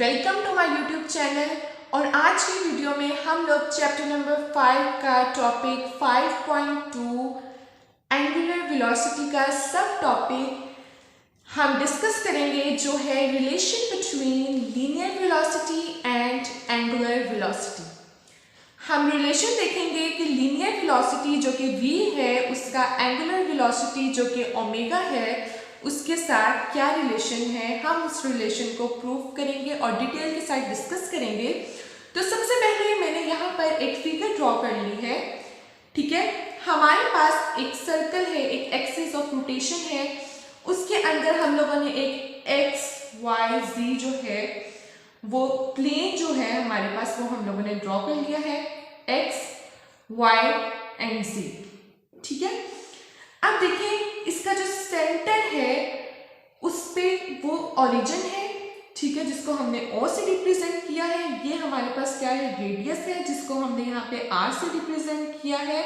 Welcome to my YouTube channel. और आज की वीडियो में हम लोग चैप्टर नंबर 5 का टॉपिक 5.2 एंगुलर वेलोसिटी का सब टॉपिक हम डिस्कस करेंगे, जो है relation between linear velocity and angular velocity. हम रिलेशन देखेंगे कि लीनियर वेलोसिटी जो कि v है, उसका एंगुलर वेलोसिटी जो कि ओमेगा है, उसके साथ क्या रिलेशन है। हम उस रिलेशन को प्रूव करेंगे और डिटेल के साथ डिस्कस करेंगे। तो सबसे पहले मैंने यहाँ पर एक फिगर ड्रॉ कर ली है, ठीक है। हमारे पास एक सर्कल है, एक एक्सिस ऑफ रोटेशन है, उसके अंदर हम लोगों ने एक एक्स वाई जी जो है वो प्लेन जो है हमारे पास, वो हम लोगों ने ड्रॉ कर लिया है, एक्स वाई एंड जी, ठीक है। अब देखिए, इसका जो सेंटर है उस पे वो ओरिजिन है, ठीक है, जिसको हमने ओ से रिप्रेजेंट किया है। ये हमारे पास क्या है, रेडियस है, जिसको हमने यहाँ पे आर से रिप्रेजेंट किया है।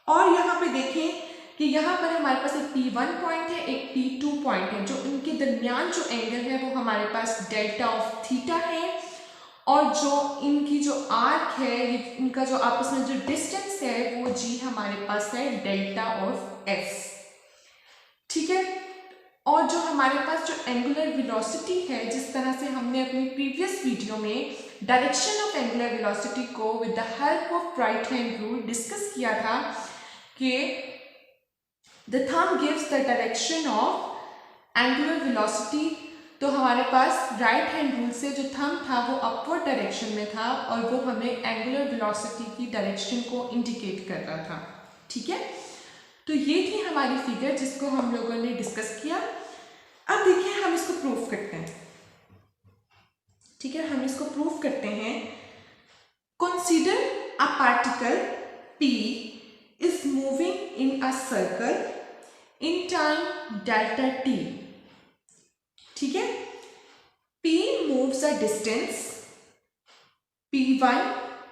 और यहाँ पे देखें कि यहाँ पर हमारे पास एक P1 पॉइंट है, एक P2 पॉइंट है, जो इनके दरमियान जो एंगल है वो हमारे पास डेल्टा ऑफ थीटा है। और जो इनकी जो आर्क है, इनका जो आपस में जो डिस्टेंस है वो जी हमारे पास है डेल्टा ऑफ एस, ठीक है। और जो हमारे पास जो एंगुलर वेलोसिटी है, जिस तरह से हमने अपनी प्रीवियस वीडियो में डायरेक्शन ऑफ एंगुलर वेलोसिटी को with the help of right hand rule discuss किया था कि the thumb gives the direction of angular velocity. तो हमारे पास राइट हैंड रूल से जो थंब था वो अपवर्ड डायरेक्शन में था और वो हमें एंगुलर वेलोसिटी की डायरेक्शन को इंडिकेट कर रहा था, ठीक है। तो ये थी हमारी फिगर जिसको हम लोगों ने डिस्कस किया। अब देखिए, हम इसको प्रूफ करते हैं, ठीक है, हम इसको प्रूफ करते हैं। Consider a particle P is moving in a circle in time delta t, ठीक है। P moves a distance P1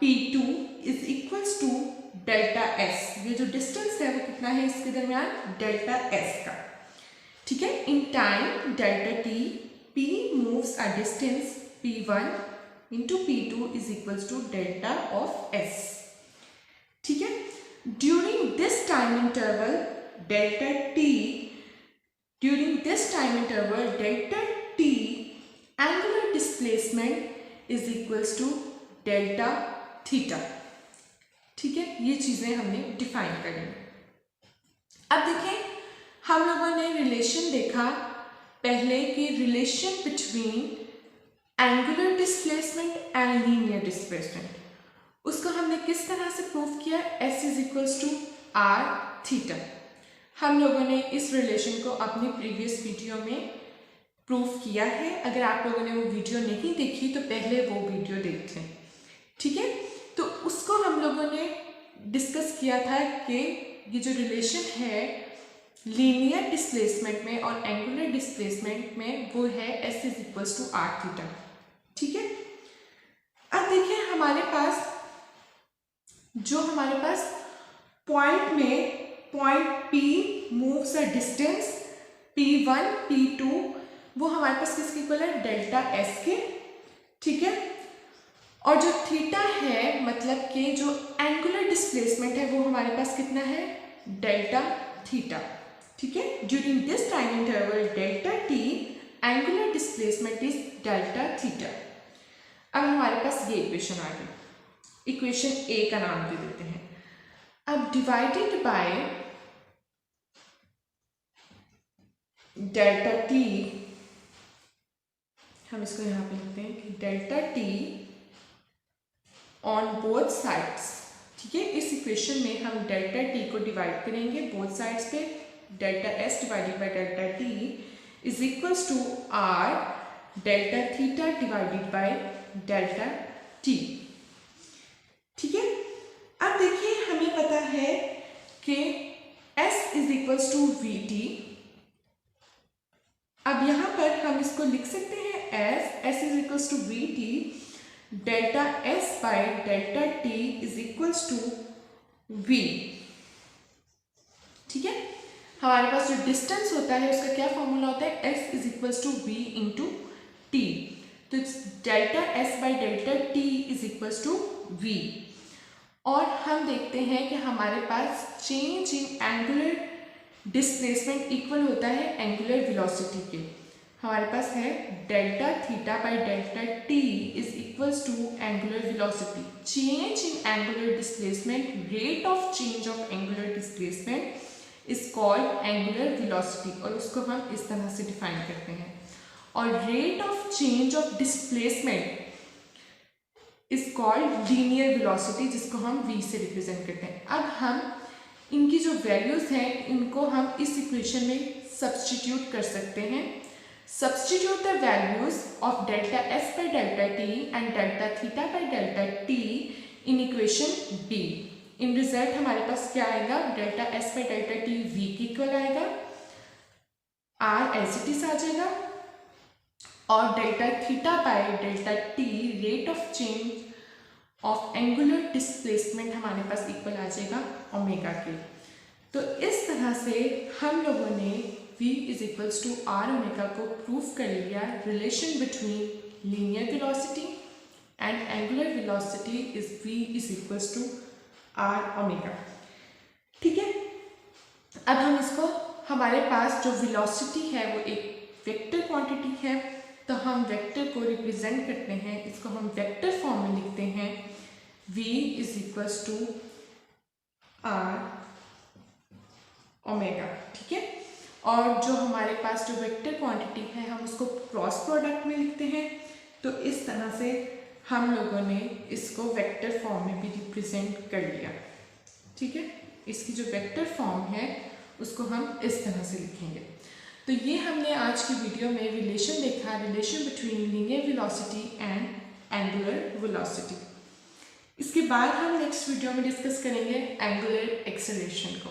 P2 is equals to delta s। ये जो डिस्टेंस है वो कितना है इसके दरमियान, डेल्टा s का, ठीक है। In time delta t P moves a distance P1 into P2 is equals to delta of s, ठीक है। During this time interval delta t, during this time interval delta t angular displacement is equals to delta theta, ठीक है। ये चीजें हमने define करी। अब देखें, हम लोगों ने रिलेशन देखा पहले कि relation between angular displacement and linear displacement, उसको हमने किस तरह से प्रूव किया, s is equals to r theta. हम लोगों ने इस रिलेशन को अपनी प्रीवियस वीडियो में प्रूफ किया है। अगर आप लोगों ने वो वीडियो नहीं देखी तो पहले वो वीडियो देखें, ठीक है। तो उसको हम लोगों ने डिस्कस किया था कि ये जो रिलेशन है लीनियर डिस्प्लेसमेंट में और एंगुलर डिस्प्लेसमेंट में वो है s is equals to r theta, ठीक है। अब देखिए, हमारे पास पॉइंट में point P moves a distance P1 P2, वो हमारे पास किसके इक्वल है, डेल्टा S के, ठीक है। और जो थीटा है, मतलब कि जो एंगुलर डिस्प्लेसमेंट है वो हमारे पास कितना है, डेल्टा थीटा, ठीक है। During this time interval delta t angular displacement is delta theta. अब हमारे पास ये इक्वेशन आ गई, इक्वेशन A का नाम दे देते हैं। अब डिवाइडेड बाय डेल्टा t, हम इसको यहाँ पे लिखते हैं कि delta t on both sides, ठीक है। इस इक्वेशन में हम डेल्टा t को डिवाइड करेंगे बोथ साइड्स पे, delta s divided by delta t is equals to r delta theta divided by delta t, ठीक है। अब देखिए, हमें पता है कि s is equals to vt। अब यहाँ पर हम इसको लिख सकते हैं s is equals to vt delta s by delta t is equals to v, ठीक है। हमारे पास जो डिस्टेंस होता है उसका क्या फॉर्मूला होता है, s is equals to v into t। तो it's delta S by delta T is equals to V. और हम देखते हैं कि हमारे पास change in angular displacement equal होता है एंगुलर वेलोसिटी के। हमारे पास है delta theta by delta T is equals to angular velocity. Change in angular displacement, rate of change of angular displacement is called angular velocity, और उसको हम इस तरह से डिफाइन करते हैं। और rate of change of displacement is called linear velocity, जिसको हम v से रिप्रेजेंट करते हैं। अब हम इनकी जो वैल्यूज हैं इनको हम इस इक्वेशन में सब्स्टिट्यूट कर सकते हैं। Substitute the values of delta S by delta t and delta theta by delta t in equation B. In result हमारे पास क्या आएगा, delta S by delta t v के इक्वल आएगा, r एज इट इज आ जाएगा, और delta theta by delta t rate of change of angular displacement हमारे पास इक्वल आ जाएगा ओमेगा के। तो इस तरह से हम लोगों ने v is equals to are omega को प्रूव कर लिया। Relation between linear velocity and angular velocity is v is equals to are omega. ठीक है, अब हम इसको, हमारे पास जो वेलोसिटी है वो एक वेक्टर क्वांटिटी है, तो हम वेक्टर को रिप्रेजेंट करते हैं, इसको हम वेक्टर फॉर्म में लिखते हैं v is equals to are omega. ठीक है, और जो हमारे पास जो वेक्टर क्वांटिटी है हम उसको क्रॉस प्रोडक्ट में लिखते हैं। तो इस तरह से हम लोगों ने इसको वेक्टर फॉर्म में भी रिप्रेजेंट कर लिया। ठीक है, इसकी जो वेक्टर फॉर्म है उसको हम इस तरह से लिखेंगे। तो ये हमने आज की वीडियो में रिलेशन देखा, relation between linear velocity and angular velocity. इसके बाद हम नेक्स्ट वीडियो में डिस्कस करेंगे एंगुलर एक्सेलरेशन को।